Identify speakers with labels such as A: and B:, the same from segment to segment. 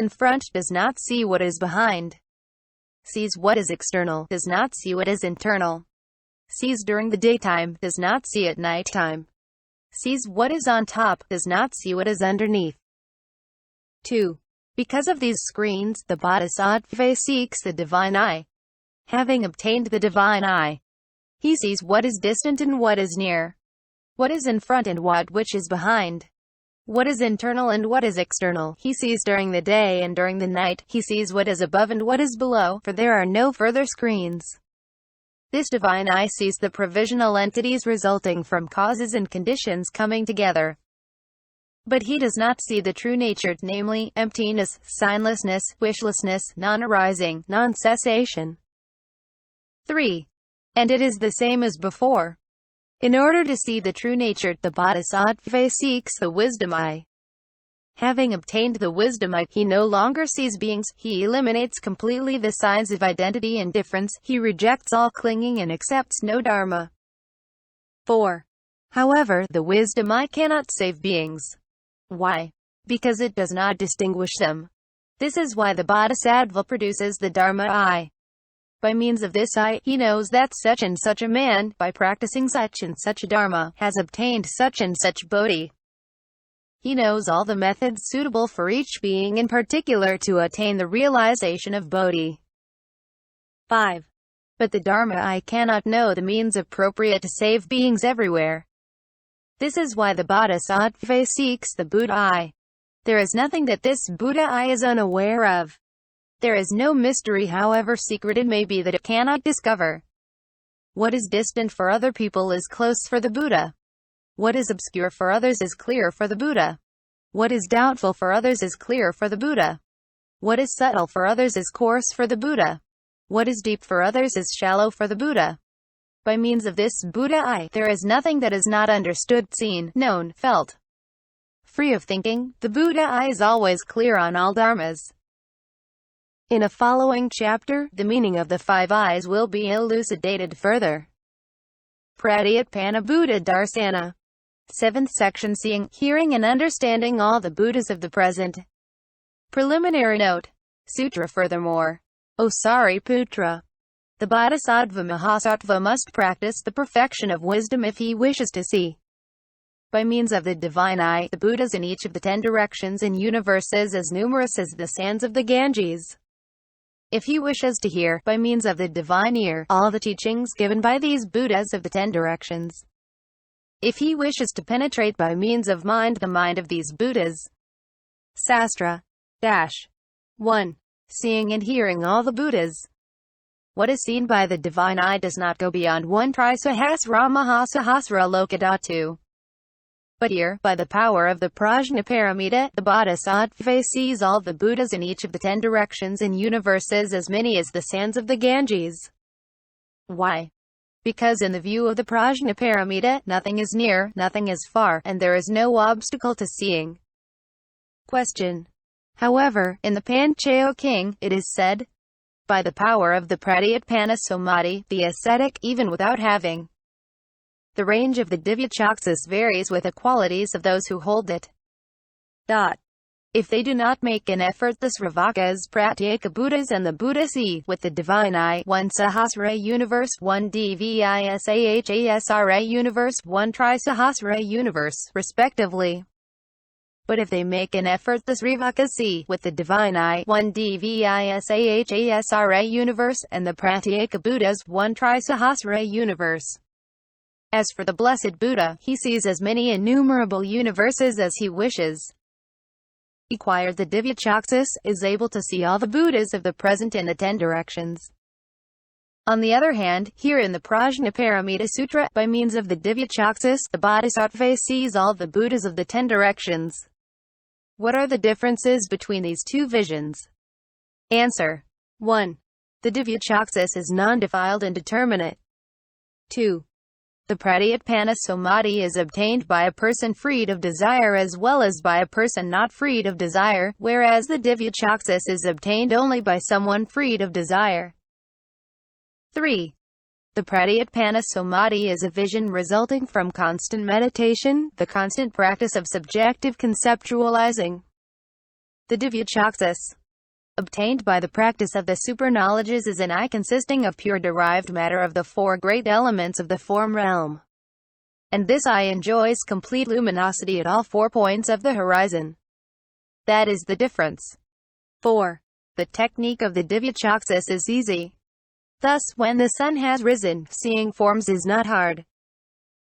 A: in front, does not see what is behind. Sees what is external, does not see what is internal. Sees during the daytime, does not see at night time. Sees what is on top, does not see what is underneath. 2. Because of these screens, the bodhisattva seeks the divine eye. Having obtained the divine eye, he sees what is distant and what is near, what is in front and what which is behind, what is internal and what is external. He sees during the day and during the night. He sees what is above and what is below, for there are no further screens. This divine eye sees the provisional entities resulting from causes and conditions coming together. But he does not see the true nature, namely, emptiness, signlessness, wishlessness, non-arising, non-cessation. 3. And it is the same as before. In order to see the true nature, the bodhisattva seeks the wisdom eye. Having obtained the wisdom eye, he no longer sees beings, he eliminates completely the signs of identity and difference, he rejects all clinging and accepts no dharma. 4. However, the wisdom eye cannot save beings. Why? Because it does not distinguish them. This is why the bodhisattva produces the dharma eye. By means of this eye, he knows that such and such a man, by practicing such and such a dharma, has obtained such and such bodhi. He knows all the methods suitable for each being in particular to attain the realization of bodhi. 5. But the dharma eye cannot know the means appropriate to save beings everywhere. This is why the bodhisattva seeks the Buddha eye. There is nothing that this Buddha eye is unaware of. There is no mystery, however secret it may be, that it cannot discover. What is distant for other people is close for the Buddha. What is obscure for others is clear for the Buddha. What is doubtful for others is clear for the Buddha. What is subtle for others is coarse for the Buddha. What is deep for others is shallow for the Buddha. By means of this Buddha eye, there is nothing that is not understood, seen, known, felt. Free of thinking, the Buddha eye is always clear on all dharmas. In a following chapter, the meaning of the 5 eyes will be elucidated further. Pratyutpannabuddhadarsana. 7th section, seeing, hearing and understanding all the Buddhas of the present. Preliminary note. Sutra. Furthermore, O Sariputra, the bodhisattva mahasattva must practice the perfection of wisdom if he wishes to see, by means of the divine eye, the Buddhas in each of the 10 directions and universes as numerous as the sands of the Ganges. If he wishes to hear, by means of the divine ear, all the teachings given by these Buddhas of the 10 directions. If he wishes to penetrate by means of mind the mind of these Buddhas. Sastra. 1. Seeing and hearing all the Buddhas. What is seen by the divine eye does not go beyond 1 trisahasra mahasahasra lokadhatu. But here, by the power of the prajnaparamita, the bodhisattva sees all the Buddhas in each of the 10 directions and universes as many as the sands of the Ganges. Why? Because in the view of the prajnaparamita, nothing is near, nothing is far, and there is no obstacle to seeing. Question. However, in the Panchayo King, it is said, by the power of the pratyutpannabuddhadarsana, the ascetic, even without having the range of the divya chakras, varies with the qualities of those who hold it. If they do not make an effort, the Sravakas, Pratyeka Buddhas and the Buddha see, with the divine eye, 1 Sahasra universe, 1 Dvisahasra universe, 1 Trisahasra universe, respectively. But if they make an effort, the Sravakas see, with the divine eye, 1 Dvisahasra universe, and the Pratyeka Buddhas, 1 Trisahasra universe. As for the Blessed Buddha, he sees as many innumerable universes as he wishes. Acquired the divya chakras, is able to see all the Buddhas of the present in the 10 directions. On the other hand, here in the Prajnaparamita Sutra, by means of the divya chakras, the bodhisattva sees all the Buddhas of the 10 directions. What are the differences between these 2 visions? Answer. 1. The divya chakras is non-defiled and determinate. 2. The pratyutpannabuddhadarsana is obtained by a person freed of desire as well as by a person not freed of desire, whereas the divya chakras is obtained only by someone freed of desire. 3. The pratyutpannabuddhadarsana is a vision resulting from constant meditation, the constant practice of subjective conceptualizing. The Divyachaksas, obtained by the practice of the super-knowledges, is an eye consisting of pure derived matter of the four great elements of the form realm. And this eye enjoys complete luminosity at all 4 points of the horizon. That is the difference. 4. The technique of the Divyachaksas is easy. Thus, when the sun has risen, seeing forms is not hard.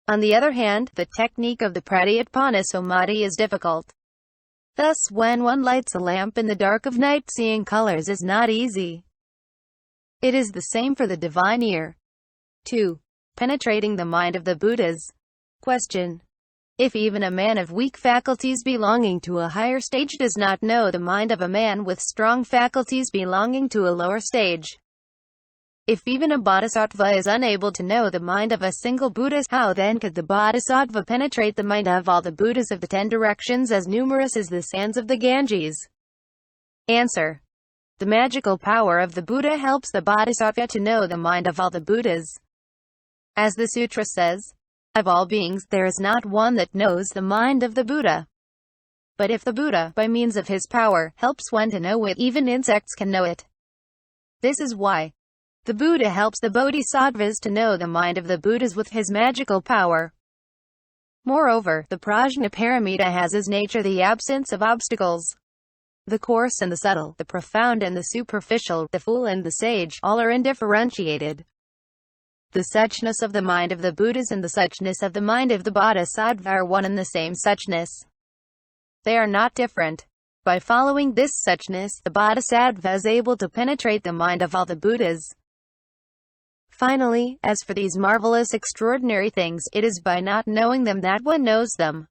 A: On the other hand, the technique of the pratyutpannabuddhadarsana is difficult. Thus, when one lights a lamp in the dark of night, seeing colors is not easy. It is the same for the divine ear. 2. Penetrating the mind of the Buddhas. Question. If even a man of weak faculties belonging to a higher stage does not know the mind of a man with strong faculties belonging to a lower stage, if even a bodhisattva is unable to know the mind of a single Buddha, how then could the bodhisattva penetrate the mind of all the Buddhas of the 10 directions, as numerous as the sands of the Ganges? Answer. The magical power of the Buddha helps the bodhisattva to know the mind of all the Buddhas. As the Sutra says, of all beings, there is not one that knows the mind of the Buddha. But if the Buddha, by means of his power, helps one to know it, even insects can know it. This is why the Buddha helps the bodhisattvas to know the mind of the Buddhas with his magical power. Moreover, the prajnaparamita has as nature the absence of obstacles. The coarse and the subtle, the profound and the superficial, the fool and the sage, all are indifferentiated. The suchness of the mind of the Buddhas and the suchness of the mind of the bodhisattva are one and the same suchness. They are not different. By following this suchness, the bodhisattva is able to penetrate the mind of all the Buddhas. Finally, as for these marvelous extraordinary things, it is by not knowing them that one knows them.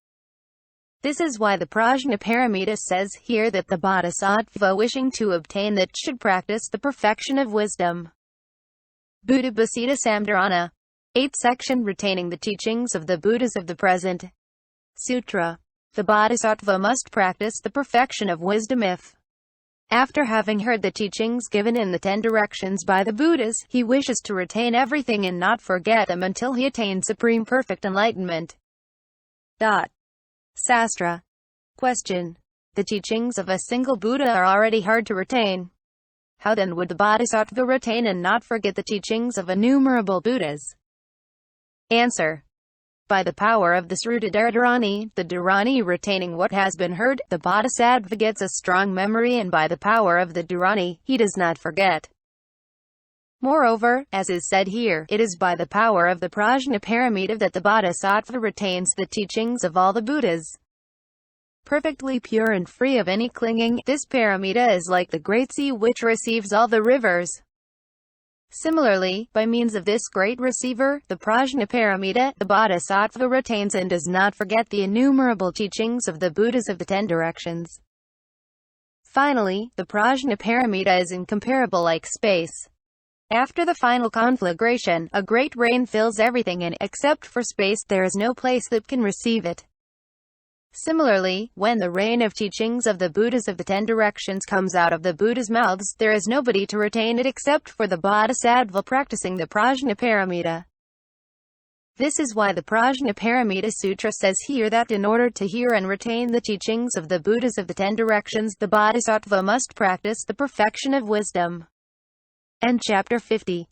A: This is why the Prajnaparamita says here that the bodhisattva wishing to obtain that should practice the perfection of wisdom. Buddhabhasita Samdharana. 8th section, retaining the teachings of the Buddhas of the present. Sutra. The bodhisattva must practice the perfection of wisdom if, after having heard the teachings given in the 10 directions by the Buddhas, he wishes to retain everything and not forget them until he attains supreme perfect enlightenment. Sastra. Question. The teachings of a single Buddha are already hard to retain. How then would the bodhisattva retain and not forget the teachings of innumerable Buddhas? Answer. By the power of the Srutadharani, the Dharani retaining what has been heard, the bodhisattva gets a strong memory, and by the power of the Dharani, he does not forget. Moreover, as is said here, it is by the power of the prajnaparamita that the bodhisattva retains the teachings of all the Buddhas. Perfectly pure and free of any clinging, this paramita is like the great sea which receives all the rivers. Similarly, by means of this great receiver, the prajnaparamita, the bodhisattva retains and does not forget the innumerable teachings of the Buddhas of the 10 directions. Finally, the prajnaparamita is incomparable like space. After the final conflagration, a great rain fills everything, and except for space, there is no place that can receive it. Similarly, when the rain of teachings of the Buddhas of the 10 directions comes out of the Buddha's mouths, there is nobody to retain it except for the bodhisattva practicing the prajnaparamita. This is why the Prajnaparamita Sutra says here that in order to hear and retain the teachings of the Buddhas of the 10 directions, the bodhisattva must practice the perfection of wisdom. End chapter 50.